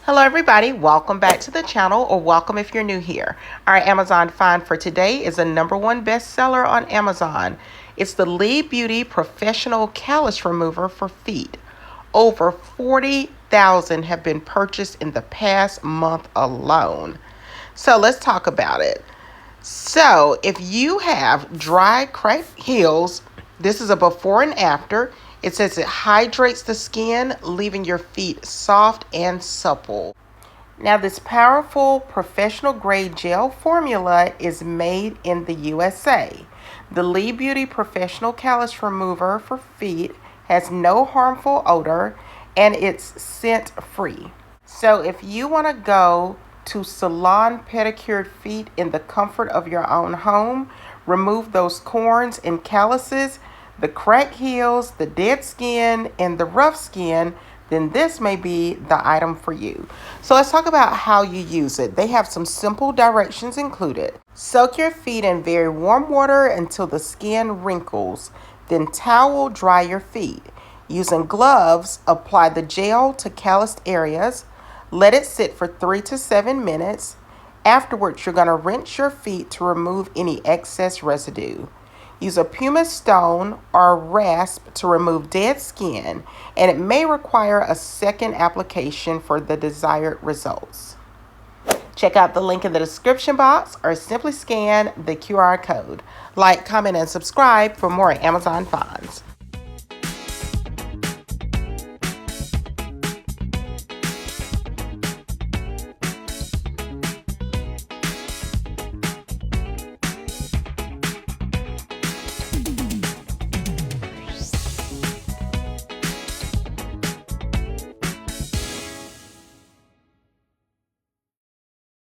Hello everybody, welcome back to the channel, or welcome if you're new here. Our Amazon find for today is a #1 bestseller on Amazon. It's the Lee Beauty Professional Callus Remover for feet. Over 40,000 have been purchased in the past month alone. So let's talk about it. So if you have dry, cracked heels, this is a before and after. It says it hydrates the skin, leaving your feet soft and supple. Now, this powerful professional grade gel formula is made in the USA. The Lee Beauty Professional Callus Remover for feet has no harmful odor and it's scent free. So if you want to go to salon pedicured feet in the comfort of your own home, remove those corns and calluses, the cracked heels, the dead skin, and the rough skin, then this may be the item for you. So let's talk about how you use it. They have some simple directions included. Soak your feet in very warm water until the skin wrinkles. Then towel dry your feet. Using gloves, apply the gel to calloused areas. Let it sit for 3 to 7 minutes. Afterwards, you're going to rinse your feet to remove any excess residue. Use a pumice stone or rasp to remove dead skin, and it may require a second application for the desired results. Check out the link in the description box or simply scan the QR code. Like, comment, and subscribe for more Amazon finds.